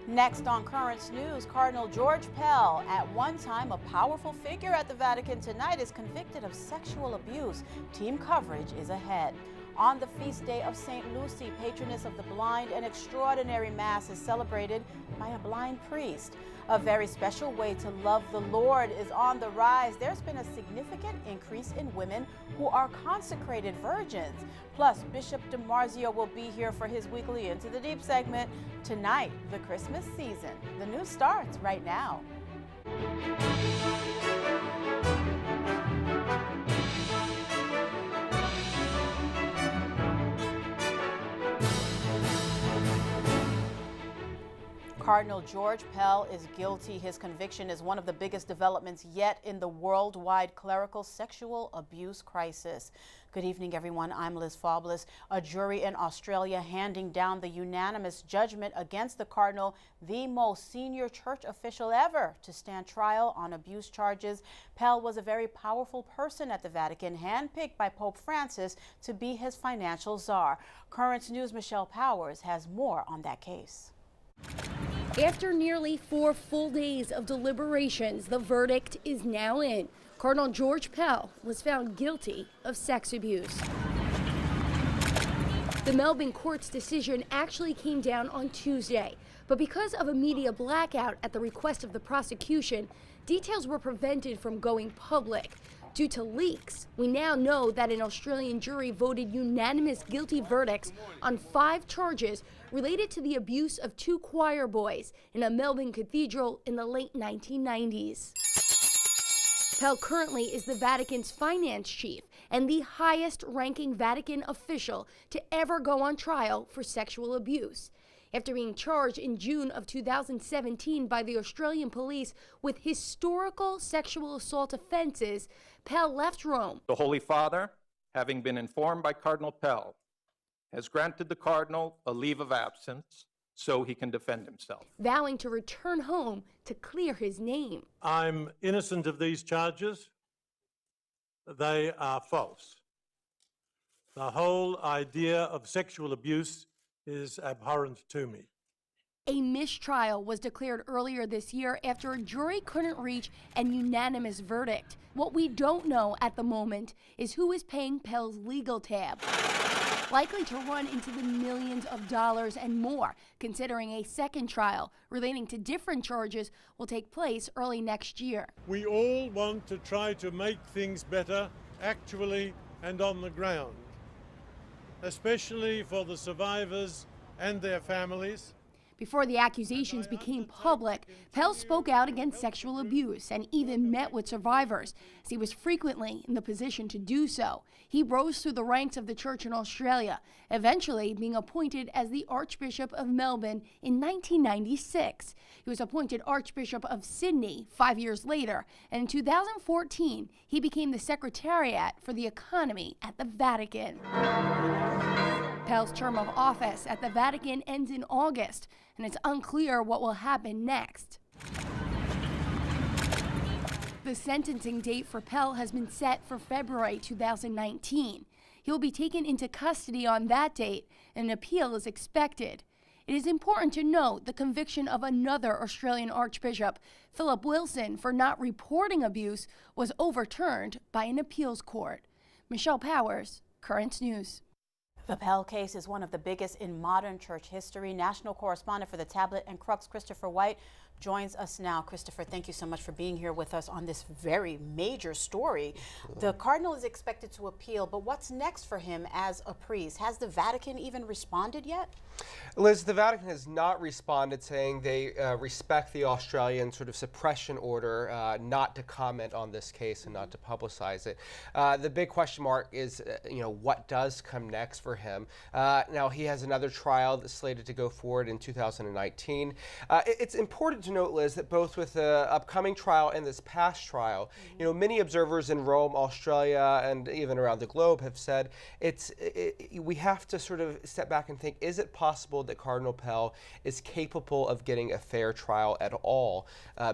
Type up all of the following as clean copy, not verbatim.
Next on Currents News, Cardinal George Pell, at one time a powerful figure at the Vatican, tonight is convicted of sexual abuse. Team coverage is ahead. On the feast day of St. Lucy, patroness of the blind, an extraordinary mass is celebrated by a blind priest. A very special way to love the Lord is on the rise. There's been a significant increase in women who are consecrated virgins. Plus, Bishop DiMarzio will be here for his weekly Into the Deep segment. Tonight, the Christmas season. The news starts right now. Cardinal George Pell is guilty. His conviction is one of the biggest developments yet in the worldwide clerical sexual abuse crisis. Good evening, everyone. I'm Liz Faublas. A jury in Australia handing down the unanimous judgment against the Cardinal, the most senior church official ever to stand trial on abuse charges. Pell was a very powerful person at the Vatican, handpicked by Pope Francis to be his financial czar. Currents News' Michelle Powers has more on that case. After nearly 4 full days of deliberations, the verdict is now in. Cardinal George Pell was found guilty of sex abuse. The Melbourne court's decision actually came down on Tuesday, but because of a media blackout at the request of the prosecution, details were prevented from going public. Due to leaks, we now know that an Australian jury voted unanimous guilty verdicts on 5 charges related to the abuse of 2 choir boys in a Melbourne cathedral in the late 1990s. Pell currently is the Vatican's finance chief and the highest-ranking Vatican official to ever go on trial for sexual abuse. After being charged in June of 2017 by the Australian police with historical sexual assault offenses, Pell left Rome. The Holy Father, having been informed by Cardinal Pell, has granted the Cardinal a leave of absence so he can defend himself, vowing to return home to clear his name. I'm innocent of these charges. They are false. The whole idea of sexual abuse is abhorrent to me. A mistrial was declared earlier this year after a jury couldn't reach an unanimous verdict. What we don't know at the moment is who is paying Pell's legal tab, likely to run into the millions of dollars and more, considering a second trial relating to different charges will take place early next year. We all want to try to make things better, actually and on the ground, especially for the survivors and their families. Before the accusations became public, Pell spoke out against sexual abuse and even met with survivors, as he was frequently in the position to do so. He rose through the ranks of the church in Australia, eventually being appointed as the Archbishop of Melbourne in 1996. He was appointed Archbishop of Sydney 5 years later, and in 2014, he became the Secretariat for the Economy at the Vatican. Pell's term of office at the Vatican ends in August, and it's unclear what will happen next. The sentencing date for Pell has been set for February 2019. He'll be taken into custody on that date, and an appeal is expected. It is important to note the conviction of another Australian Archbishop, Philip Wilson, for not reporting abuse was overturned by an appeals court. Michelle Powers, Currents News. The Pell case is one of the biggest in modern church history. National correspondent for the Tablet and Crux, Christopher White, joins us now. Christopher, thank you so much for being here with us on this very major story. The Cardinal is expected to appeal, but what's next for him as a priest? Has the Vatican even responded yet? Liz, the Vatican has not responded, saying they respect the Australian sort of suppression order not to comment on this case and not to publicize it. The big question mark is, what does come next for him? Now, he has another trial that's slated to go forward in 2019. It's important to note, Liz, that both with the upcoming trial and this past trial, many observers in Rome, Australia, and even around the globe have said we have to sort of step back and think, is it possible that Cardinal Pell is capable of getting a fair trial at all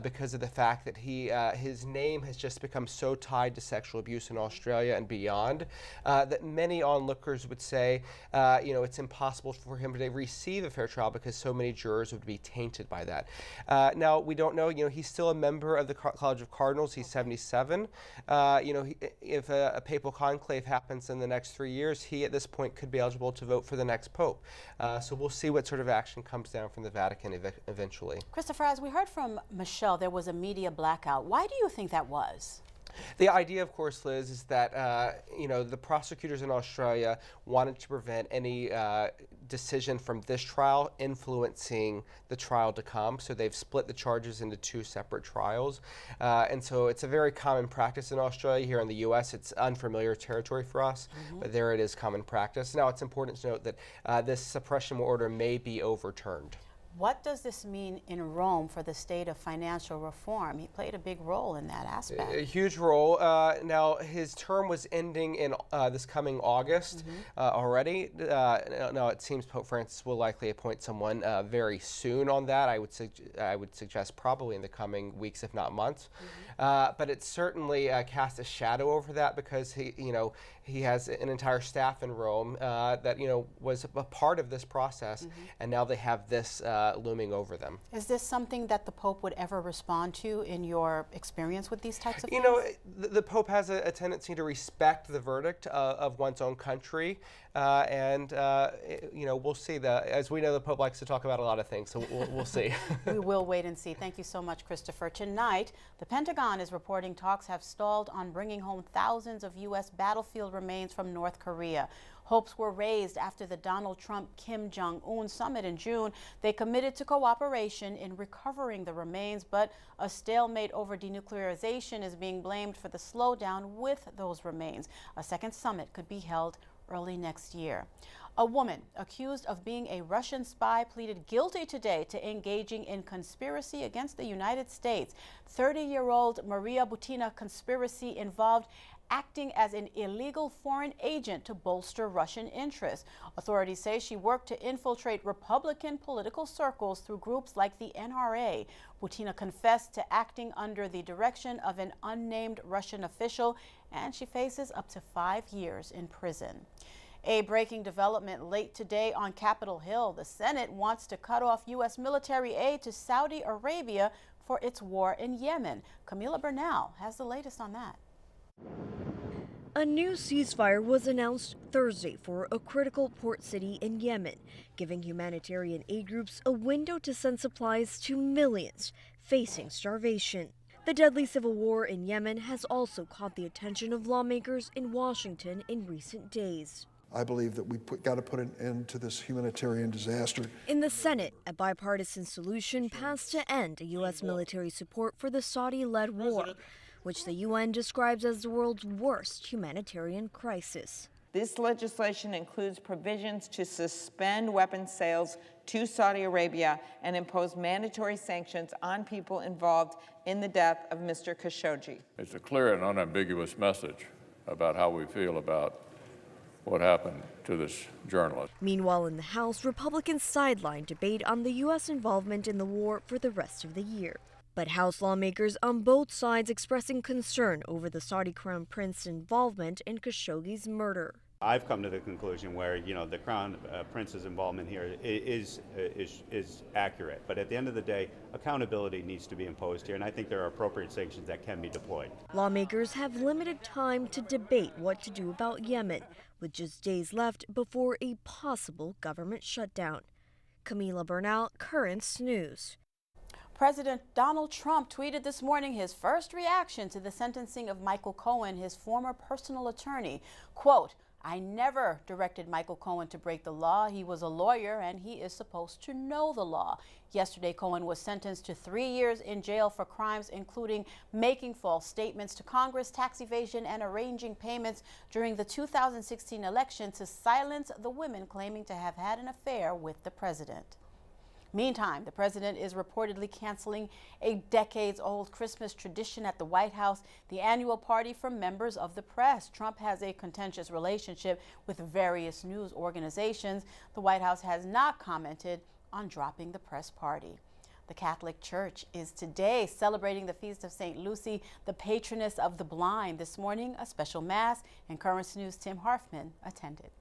because of the fact that his name has just become so tied to sexual abuse in Australia and beyond that many onlookers would say say, it's impossible for him to receive a fair trial because so many jurors would be tainted by that. Now, we don't know. He's still a member of the College of Cardinals. He's 77. If a papal conclave happens in the next 3 years, he at this point could be eligible to vote for the next pope. So we'll see what sort of action comes down from the Vatican eventually. Christopher, as we heard from Michelle, there was a media blackout. Why do you think that was? The idea, of course, Liz, is that the prosecutors in Australia wanted to prevent any decision from this trial influencing the trial to come. So they've split the charges into 2 separate trials. And so it's a very common practice in Australia. Here in the U.S., it's unfamiliar territory for us, but there it is common practice. Now, it's important to note that this suppression order may be overturned. What does this mean in Rome for the state of financial reform? He played a big role in that aspect. A huge role. Now, his term was ending in this coming August already. Now, it seems Pope Francis will likely appoint someone very soon on that. I would suggest probably in the coming weeks, if not months. But it certainly casts a shadow over that because he has an entire staff in Rome that was a part of this process, and now they have this looming over them. Is this something that the Pope would ever respond to in your experience with these types of things? The Pope has a tendency to respect the verdict of one's own country, and we'll see. As we know, the Pope likes to talk about a lot of things, so we'll see. We will wait and see. Thank you so much, Christopher. Tonight, the Pentagon is reporting talks have stalled on bringing home thousands of U.S. battlefield remains from North Korea. Hopes were raised after the Donald Trump-Kim Jong-un summit in June. They committed to cooperation in recovering the remains, but a stalemate over denuclearization is being blamed for the slowdown with those remains. A second summit could be held early next year. A woman accused of being a Russian spy pleaded guilty today to engaging in conspiracy against the United States. 30-year-old Maria Butina conspiracy involved acting as an illegal foreign agent to bolster Russian interests. Authorities say she worked to infiltrate Republican political circles through groups like the NRA. Butina confessed to acting under the direction of an unnamed Russian official, and she faces up to 5 years in prison. A breaking development late today on Capitol Hill. The Senate wants to cut off U.S. military aid to Saudi Arabia for its war in Yemen. Camila Bernal has the latest on that. A new ceasefire was announced Thursday for a critical port city in Yemen, giving humanitarian aid groups a window to send supplies to millions facing starvation. The deadly civil war in Yemen has also caught the attention of lawmakers in Washington in recent days. I believe that we've got to put an end to this humanitarian disaster. In the Senate, a bipartisan solution passed to end U.S. military support for the Saudi-led war, which the UN describes as the world's worst humanitarian crisis. This legislation includes provisions to suspend weapons sales to Saudi Arabia and impose mandatory sanctions on people involved in the death of Mr. Khashoggi. It's a clear and unambiguous message about how we feel about what happened to this journalist. Meanwhile, in the House, Republicans sidelined debate on the U.S. involvement in the war for the rest of the year. But House lawmakers on both sides expressing concern over the Saudi Crown Prince's involvement in Khashoggi's murder. I've come to the conclusion where, the Crown Prince's involvement here is accurate. But at the end of the day, accountability needs to be imposed here, and I think there are appropriate sanctions that can be deployed. Lawmakers have limited time to debate what to do about Yemen, with just days left before a possible government shutdown. Camila Bernal, Currents News. President Donald Trump tweeted this morning his first reaction to the sentencing of Michael Cohen, his former personal attorney. Quote, "I never directed Michael Cohen to break the law. He was a lawyer and he is supposed to know the law." Yesterday, Cohen was sentenced to 3 years in jail for crimes including making false statements to Congress, tax evasion, and arranging payments during the 2016 election to silence the women claiming to have had an affair with the president. Meantime, the president is reportedly canceling a decades-old Christmas tradition at the White House, the annual party for members of the press. Trump has a contentious relationship with various news organizations. The White House has not commented on dropping the press party. The Catholic Church is today celebrating the feast of St. Lucy, the patroness of the blind. This morning, a special mass, and Currents News' Tim Harfman attended.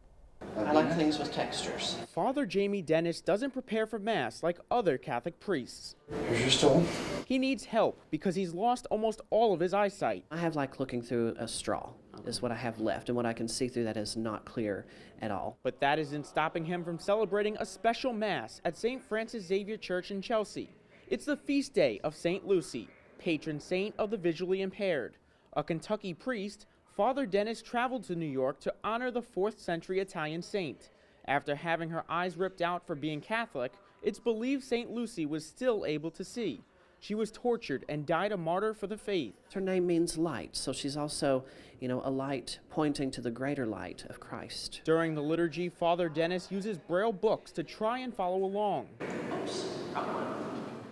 I like things with textures. Father Jamie Dennis doesn't prepare for Mass like other Catholic priests. Here's your stool. He needs help because he's lost almost all of his eyesight. I have like looking through a straw is what I have left, and what I can see through that is not clear at all. But that isn't stopping him from celebrating a special Mass at St. Francis Xavier Church in Chelsea. It's the feast day of St. Lucy, patron saint of the visually impaired. A Kentucky priest, Father Dennis traveled to New York to honor the 4th century Italian saint. After having her eyes ripped out for being Catholic, it's believed St. Lucy was still able to see. She was tortured and died a martyr for the faith. Her name means light, so she's also, a light pointing to the greater light of Christ. During the liturgy, Father Dennis uses Braille books to try and follow along.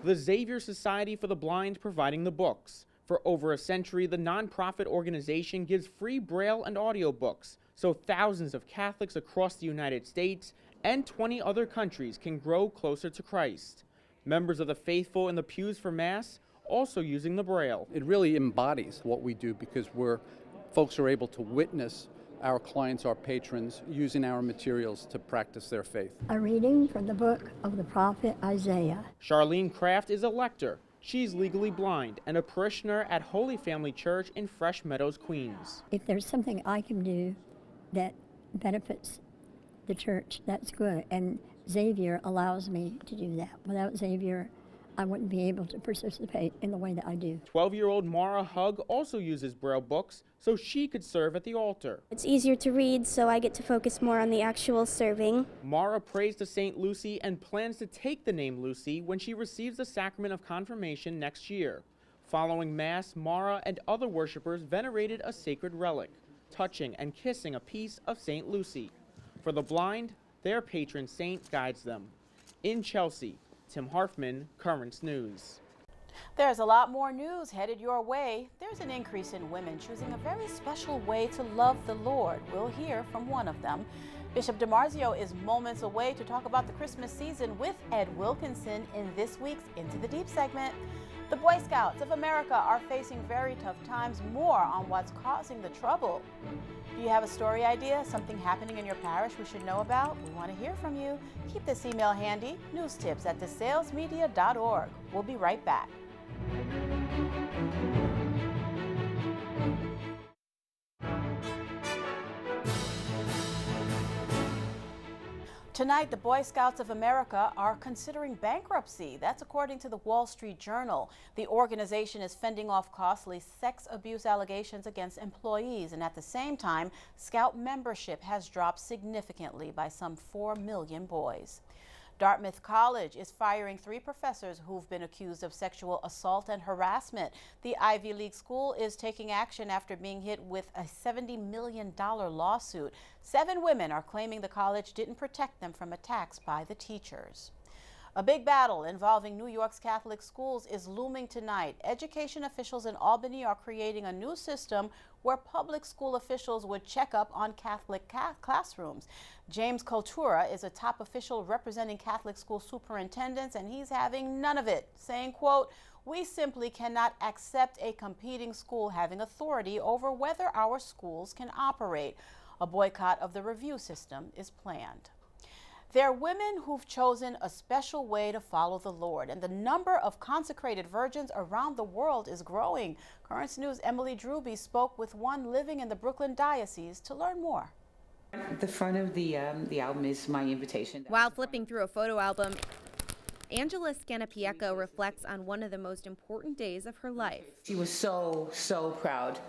The Xavier Society for the Blind providing the books. For over a century, the nonprofit organization gives free Braille and audiobooks, so thousands of Catholics across the United States and 20 other countries can grow closer to Christ. Members of the faithful in the pews for Mass also using the Braille. It really embodies what we do because folks are able to witness our clients, our patrons, using our materials to practice their faith. A reading from the book of the prophet Isaiah. Charlene Kraft is a lector. She's legally blind and a parishioner at Holy Family Church in Fresh Meadows, Queens. If there's something I can do that benefits the church, that's good. And Xavier allows me to do that. Without Xavier, I wouldn't be able to participate in the way that I do. 12-year-old Mara Hug also uses Braille books so she could serve at the altar. It's easier to read, so I get to focus more on the actual serving. Mara prays to St. Lucy and plans to take the name Lucy when she receives the sacrament of confirmation next year. Following Mass, Mara and other worshipers venerated a sacred relic, touching and kissing a piece of St. Lucy. For the blind, their patron saint guides them. In Chelsea, Tim Harfman, Currents News. There's a lot more news headed your way. There's an increase in women choosing a very special way to love the Lord. We'll hear from one of them. Bishop DiMarzio is moments away to talk about the Christmas season with Ed Wilkinson in this week's Into the Deep segment. The Boy Scouts of America are facing very tough times. More on what's causing the trouble. Do you have a story idea, something happening in your parish we should know about? We want to hear from you. Keep this email handy, newstips@thesalesmedia.org. We'll be right back. Tonight, the Boy Scouts of America are considering bankruptcy. That's according to the Wall Street Journal. The organization is fending off costly sex abuse allegations against employees, and at the same time, Scout membership has dropped significantly by some 4 million boys. Dartmouth College is firing 3 professors who've been accused of sexual assault and harassment. The Ivy League school is taking action after being hit with a $70 million lawsuit. 7 women are claiming the college didn't protect them from attacks by the teachers. A big battle involving New York's Catholic schools is looming tonight. Education officials in Albany are creating a new system where public school officials would check up on Catholic classrooms. James Kultura is a top official representing Catholic school superintendents, and he's having none of it, saying, quote, "We simply cannot accept a competing school having authority over whether our schools can operate. A boycott of the review system is planned." There are women who've chosen a special way to follow the Lord, and the number of consecrated virgins around the world is growing. Currents News' Emily Drewby spoke with one living in the Brooklyn diocese to learn more. The front of the album is my invitation. While flipping through a photo album, Angela Scanapiecco reflects on one of the most important days of her life. She was so proud.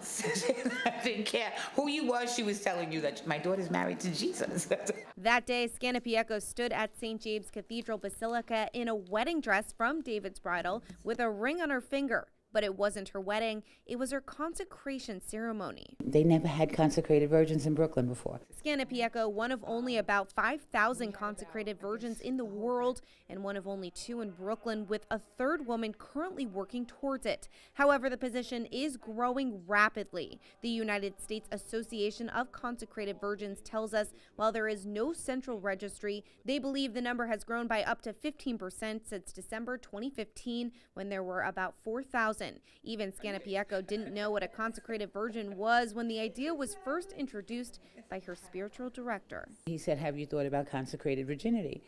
I didn't care who you was. She was telling you that my daughter's married to Jesus. That day, Scanapiecco stood at St. James Cathedral Basilica in a wedding dress from David's Bridal with a ring on her finger. But it wasn't her wedding, it was her consecration ceremony. They never had consecrated virgins in Brooklyn before. Scanapiecco, one of only about 5,000 consecrated virgins in the world, and one of only 2 in Brooklyn, with a 3rd woman currently working towards it. However, the position is growing rapidly. The United States Association of Consecrated Virgins tells us while there is no central registry, they believe the number has grown by up to 15% since December 2015, when there were about 4,000 2000. Even Scanapieko didn't know what a consecrated virgin was when the idea was first introduced by her spiritual director. He said, "Have you thought about consecrated virginity?"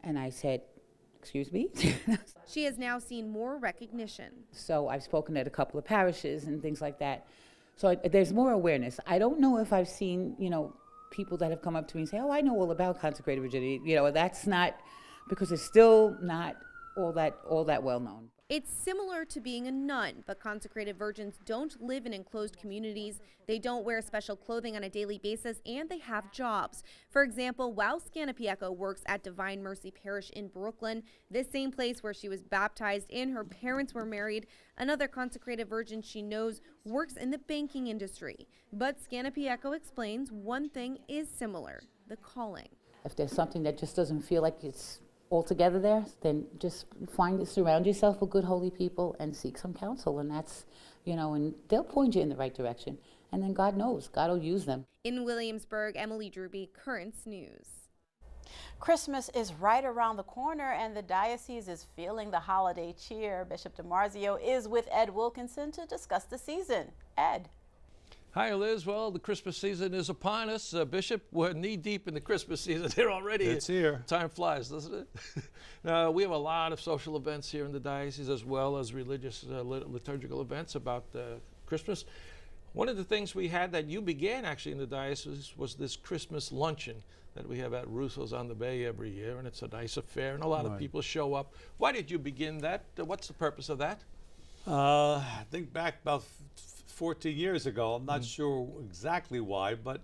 And I said, "Excuse me?" She has now seen more recognition. So I've spoken at a couple of parishes and things like that. So there's more awareness. I don't know if I've seen, people that have come up to me and say, "Oh, I know all about consecrated virginity." That's not, because it's still not all that well known. It's similar to being a nun, but consecrated virgins don't live in enclosed communities. They don't wear special clothing on a daily basis, and they have jobs. For example, while Scanapieko works at Divine Mercy Parish in Brooklyn, this same place where she was baptized and her parents were married, another consecrated virgin she knows works in the banking industry. But Scanapieko explains one thing is similar: the calling. If there's something that just doesn't feel like it's all together there, then just surround yourself with good holy people and seek some counsel, and that's, and they'll point you in the right direction, and then God knows, God will use them. In Williamsburg, Emily Drewby, Currents News. Christmas is right around the corner, and the diocese is feeling the holiday cheer. Bishop DiMarzio is with Ed Wilkinson to discuss the season. Ed. Hi, Liz. Well, the Christmas season is upon us. Bishop, we're knee-deep in the Christmas season here already. It's here. Time flies, doesn't it? We have a lot of social events here in the diocese, as well as religious liturgical events about Christmas. One of the things we had that you began actually in the diocese was this Christmas luncheon that we have at Russo's on the Bay every year, and it's a nice affair, and a lot of people show up. Why did you begin that? What's the purpose of that? I think back about 14 years ago. I'm not sure exactly why, but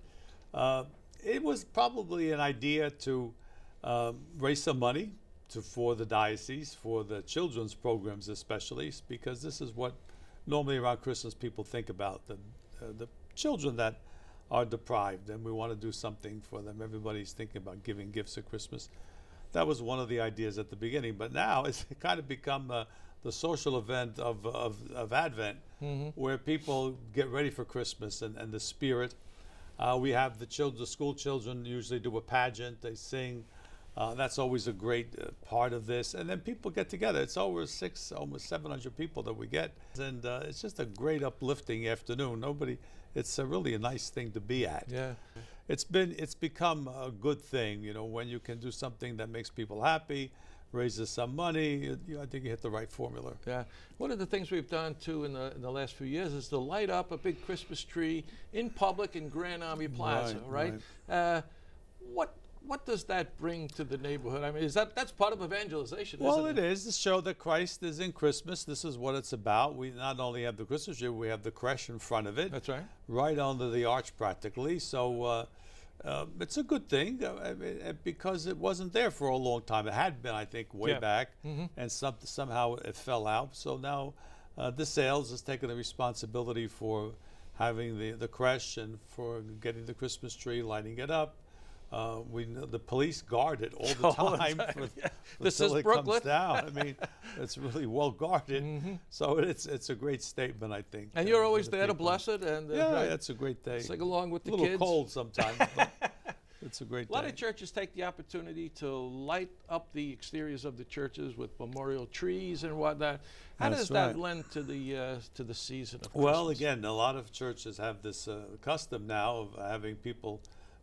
it was probably an idea to raise some money for the diocese, for the children's programs especially, because this is what normally around Christmas people think about, the children that are deprived, and we want to do something for them. Everybody's thinking about giving gifts at Christmas. That was one of the ideas at the beginning, but now it's kind of become the social event of Advent, where people get ready for Christmas and the spirit. We have the school children usually do a pageant, they sing. That's always a great part of this. And then people get together. It's almost 700 people that we get. And it's just a great uplifting afternoon. It's really a nice thing to be at. Yeah. It's become a good thing, when you can do something that makes people happy, raises some money. I think you hit the right formula. Yeah. One of the things we've done too in the last few years is to light up a big Christmas tree in public in Grand Army Plaza, right? What does that bring to the neighborhood? I mean, that's part of evangelization, well, isn't it? It is to show that Christ is in Christmas. This is what it's about. We not only have the Christmas tree, we have the creche in front of it. That's right. Right under the arch practically. So it's a good thing because it wasn't there for a long time. It had been, I think, way back, and somehow it fell out. So now the sales is taking the responsibility for having the creche and for getting the Christmas tree, lighting it up. The police guard it all the time. This is Brooklyn. Comes down. I mean, it's really well guarded. So it's a great statement, I think. And you're always there to bless it. And it's a great day. Sing along with the kids. A little cold sometimes, but it's a great day. A lot of churches take the opportunity to light up the exteriors of the churches with memorial trees and whatnot. How does that lend to the season of Christmas? Well, again, a lot of churches have this custom now of having people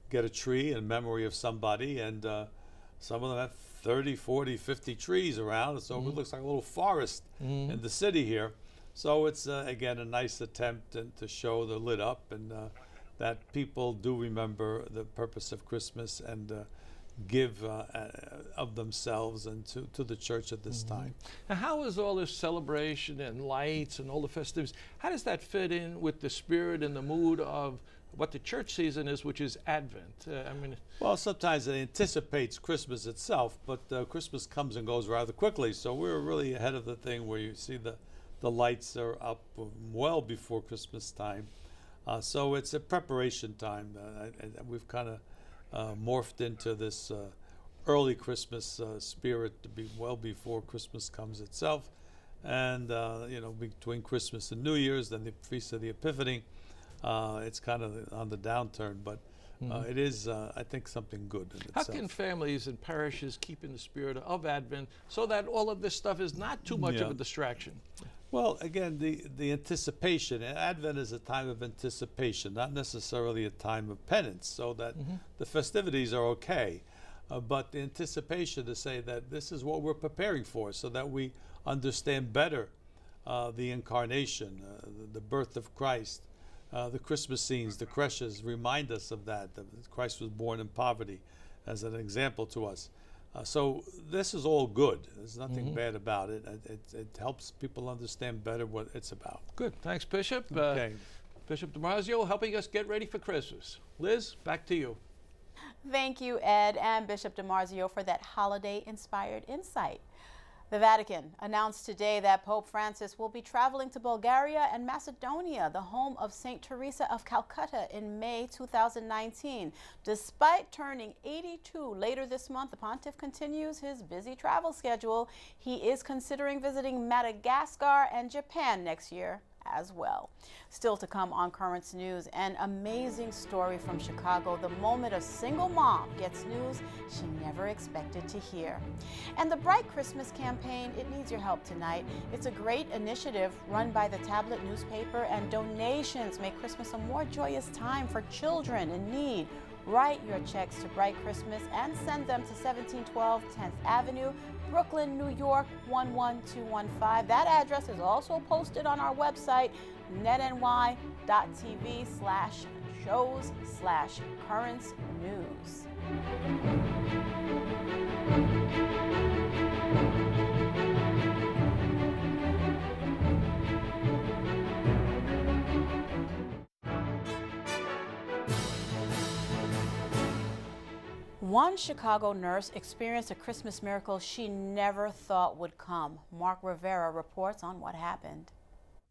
get a tree in memory of somebody, and some of them have 30, 40, 50 trees around, so it looks like a little forest in the city here. So it's, again, a nice attempt to show the lit up and that people do remember the purpose of Christmas and give of themselves and to the church at this time. Now, how is all this celebration and lights and all the festivities, how does that fit in with the spirit and the mood of what the church season is, which is Advent? Well, sometimes it anticipates Christmas itself, but Christmas comes and goes rather quickly. So we're really ahead of the thing where you see the lights are up well before Christmas time. So it's a preparation time. We've kind of morphed into this early Christmas spirit to be well before Christmas comes itself. And, between Christmas and New Year's, then the Feast of the Epiphany, it's kind of on the downturn, but it is, I think, something good in itself. How can families and parishes keep in the spirit of Advent so that all of this stuff is not too much of a distraction? Well, again, the anticipation. Advent is a time of anticipation, not necessarily a time of penance, so that the festivities are okay. But the anticipation to say that this is what we're preparing for, so that we understand better the incarnation, the birth of Christ. The Christmas scenes, the creches remind us of that Christ was born in poverty as an example to us. So this is all good. There's nothing bad about it. It helps people understand better what it's about. Good. Thanks, Bishop. Okay. Bishop DiMarzio helping us get ready for Christmas. Liz, back to you. Thank you, Ed and Bishop DiMarzio, for that holiday-inspired insight. The Vatican announced today that Pope Francis will be traveling to Bulgaria and Macedonia, the home of St. Teresa of Calcutta, in May 2019. Despite turning 82 later this month, the pontiff continues his busy travel schedule. He is considering visiting Madagascar and Japan next year as well. Still to come on Currents News, an amazing story from Chicago, the moment a single mom gets news she never expected to hear. And the Bright Christmas campaign, it needs your help tonight. It's a great initiative run by the Tablet newspaper, and donations make Christmas a more joyous time for children in need. Write your checks to Bright Christmas and send them to 1712 10th Avenue, Brooklyn, New York 11215. That address is also posted on our website, netny.tv/shows/currentsnews. One Chicago nurse experienced a Christmas miracle she never thought would come. Mark Rivera reports on what happened.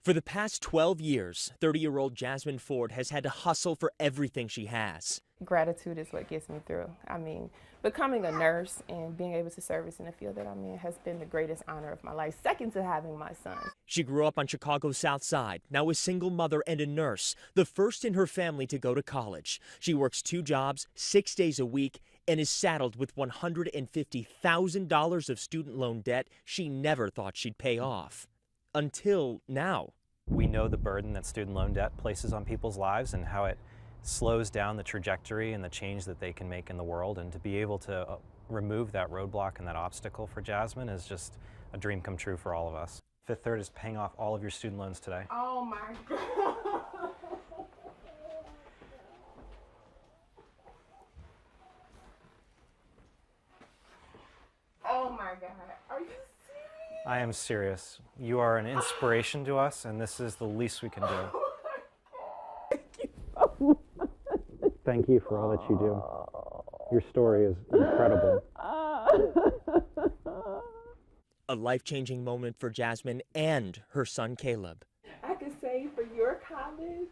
For the past 12 years, 30-year-old Jasmine Ford has had to hustle for everything she has. Gratitude is what gets me through. I mean, becoming a nurse and being able to service in the field that I'm in has been the greatest honor of my life, second to having my son. She grew up on Chicago's South Side, now a single mother and a nurse, the first in her family to go to college. She works 2 jobs, 6 days a week, and is saddled with $150,000 of student loan debt she never thought she'd pay off. Until now. We know the burden that student loan debt places on people's lives and how it slows down the trajectory and the change that they can make in the world. And to be able to remove that roadblock and that obstacle for Jasmine is just a dream come true for all of us. Fifth Third is paying off all of your student loans today. Oh my God. Oh my God. Are you serious? I am serious. You are an inspiration to us, and this is the least we can do. Thank you for all that you do. Your story is incredible. A life-changing moment for Jasmine and her son Caleb. I could say for your college,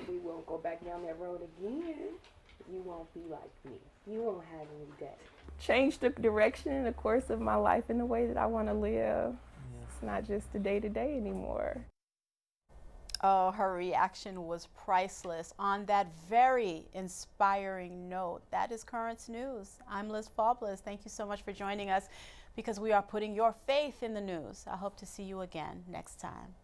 we won't go back down that road again. You won't be like me. You won't have any debt. Change the direction and the course of my life in the way that I want to live. It's not just the day-to-day anymore. Oh, her reaction was priceless. On that very inspiring note, that is Currents News. I'm Liz Faublas. Thank you so much for joining us, because we are putting your faith in the news. I hope to see you again next time.